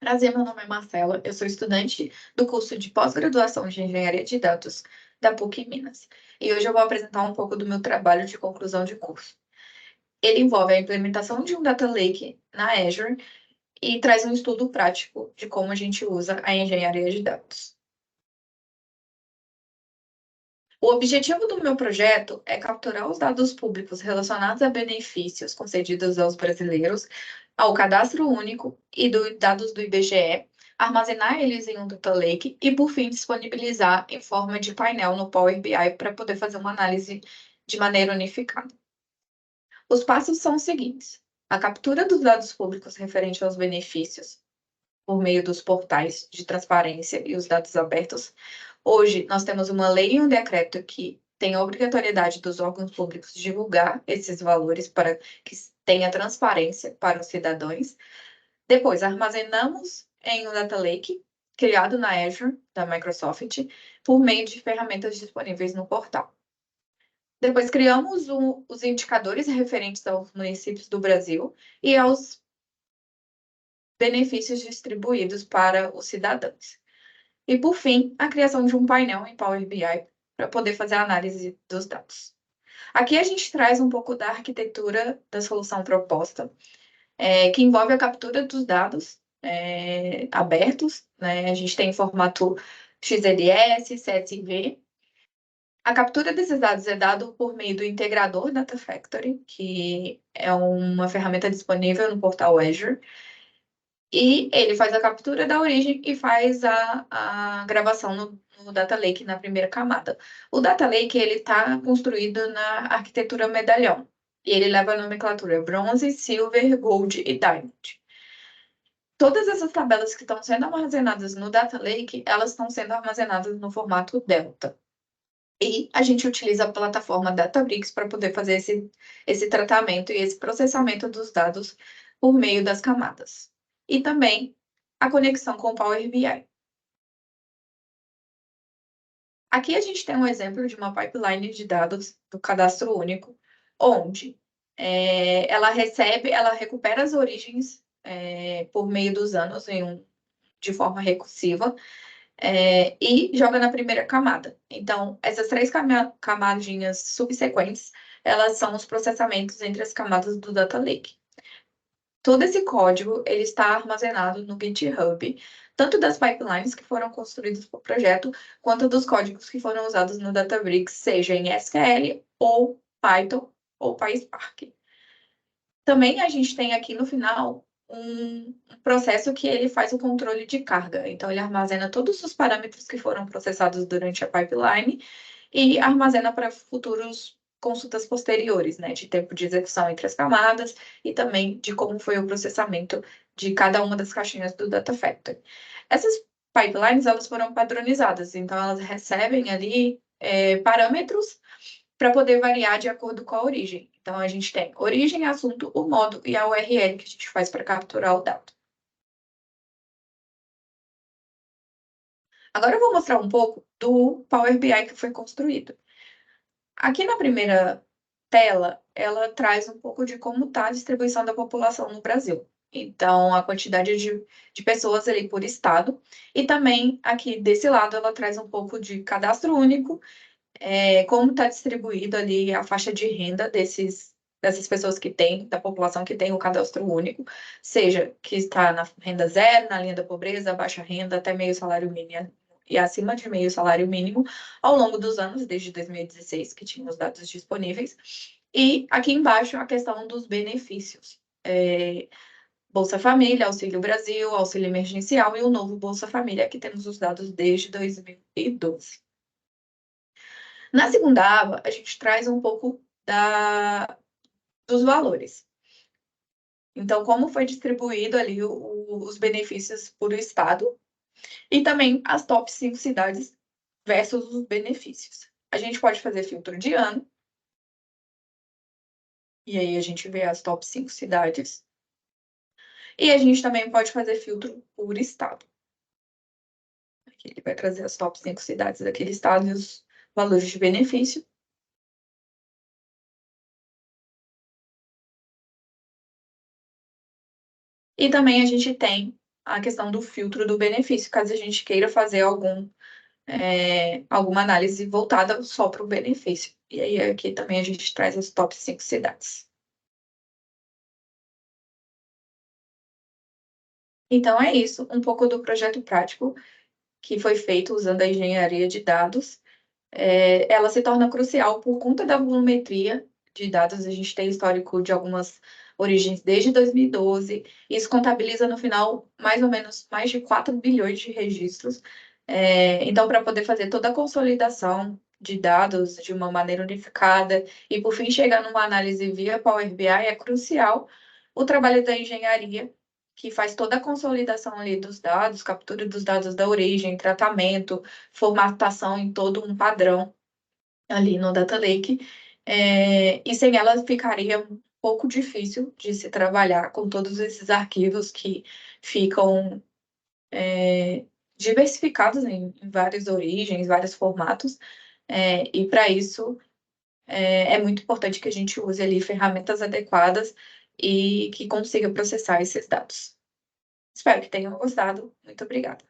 Prazer, meu nome é Marcela, eu sou estudante do curso de pós-graduação de Engenharia de Dados da PUC Minas. E hoje eu vou apresentar um pouco do meu trabalho de conclusão de curso. Ele envolve a implementação de um Data Lake na Azure e traz um estudo prático de como a gente usa a engenharia de dados. O objetivo do meu projeto é capturar os dados públicos relacionados a benefícios concedidos aos brasileiros, ao cadastro único e dados do IBGE, armazenar eles em um data lake e, por fim, disponibilizar em forma de painel no Power BI para poder fazer uma análise de maneira unificada. Os passos são os seguintes: a captura dos dados públicos referente aos benefícios por meio dos portais de transparência e os dados abertos. Hoje, nós temos uma lei e um decreto que tem a obrigatoriedade dos órgãos públicos divulgar esses valores para que tenha transparência para os cidadãos. Depois, armazenamos em um data lake criado na Azure, da Microsoft, por meio de ferramentas disponíveis no portal. Depois, criamos os indicadores referentes aos municípios do Brasil e aos benefícios distribuídos para os cidadãos. E, por fim, a criação de um painel em Power BI para poder fazer a análise dos dados. Aqui a gente traz um pouco da arquitetura da solução proposta, que envolve a captura dos dados abertos, né? A gente tem em formato XLS, CSV. A captura desses dados é dado por meio do integrador Data Factory, que é uma ferramenta disponível no portal Azure. E ele faz a captura da origem e faz a gravação no Data Lake na primeira camada. O Data Lake ele está construído na arquitetura medalhão. E ele leva a nomenclatura Bronze, Silver, Gold e Diamond. Todas essas tabelas que estão sendo armazenadas no Data Lake, elas estão sendo armazenadas no formato Delta. E a gente utiliza a plataforma Databricks para poder fazer esse tratamento e esse processamento dos dados por meio das camadas. E também a conexão com o Power BI. Aqui a gente tem um exemplo de uma pipeline de dados do cadastro único, onde ela recupera as origens por meio dos anos de forma recursiva, e joga na primeira camada. Então, essas três camadinhas subsequentes, elas são os processamentos entre as camadas do Data Lake. Todo esse código ele está armazenado no GitHub, tanto das pipelines que foram construídas para o projeto, quanto dos códigos que foram usados no Databricks, seja em SQL, ou Python, ou PySpark. Também a gente tem aqui no final um processo que ele faz o controle de carga. Então, ele armazena todos os parâmetros que foram processados durante a pipeline e armazena para futuros consultas posteriores, né, de tempo de execução entre as camadas e também de como foi o processamento de cada uma das caixinhas do Data Factory. Essas pipelines, elas foram padronizadas, então elas recebem ali parâmetros para poder variar de acordo com a origem. Então, a gente tem origem, assunto, o modo e a URL que a gente faz para capturar o dado. Agora eu vou mostrar um pouco do Power BI que foi construído. Aqui na primeira tela, ela traz um pouco de como está a distribuição da população no Brasil. Então, a quantidade de pessoas ali por estado. E também, aqui desse lado, ela traz um pouco de cadastro único, como está distribuído ali a faixa de renda dessas pessoas que têm, da população que tem o cadastro único, seja que está na renda zero, na linha da pobreza, baixa renda, até meio salário mínimo e acima de meio salário mínimo, ao longo dos anos, desde 2016, que tinha os dados disponíveis. E aqui embaixo a questão dos benefícios. Bolsa Família, Auxílio Brasil, Auxílio Emergencial e o novo Bolsa Família, que temos os dados desde 2012. Na segunda aba, a gente traz um pouco dos valores. Então, como foi distribuído ali os benefícios por estado e também as top 5 cidades versus os benefícios. A gente pode fazer filtro de ano, e aí a gente vê as top 5 cidades. E a gente também pode fazer filtro por estado. Aqui ele vai trazer as top 5 cidades daquele estado e os valores de benefício. E também a gente tem a questão do filtro do benefício, caso a gente queira fazer alguma análise voltada só para o benefício. E aí aqui também a gente traz as top 5 cidades. Então é isso, um pouco do projeto prático que foi feito usando a engenharia de dados. Ela se torna crucial por conta da volumetria de dados. A gente tem histórico de algumas origens desde 2012. Isso contabiliza, no final, mais ou menos mais de 4 bilhões de registros. Então, para poder fazer toda a consolidação de dados de uma maneira unificada e, por fim, chegar numa análise via Power BI, é crucial o trabalho da engenharia, que faz toda a consolidação ali dos dados, captura dos dados da origem, tratamento, formatação em todo um padrão ali no Data Lake. E sem ela ficaria um pouco difícil de se trabalhar com todos esses arquivos que ficam diversificados em várias origens, vários formatos. E para isso é muito importante que a gente use ali ferramentas adequadas e que consiga processar esses dados. Espero que tenham gostado. Muito obrigada.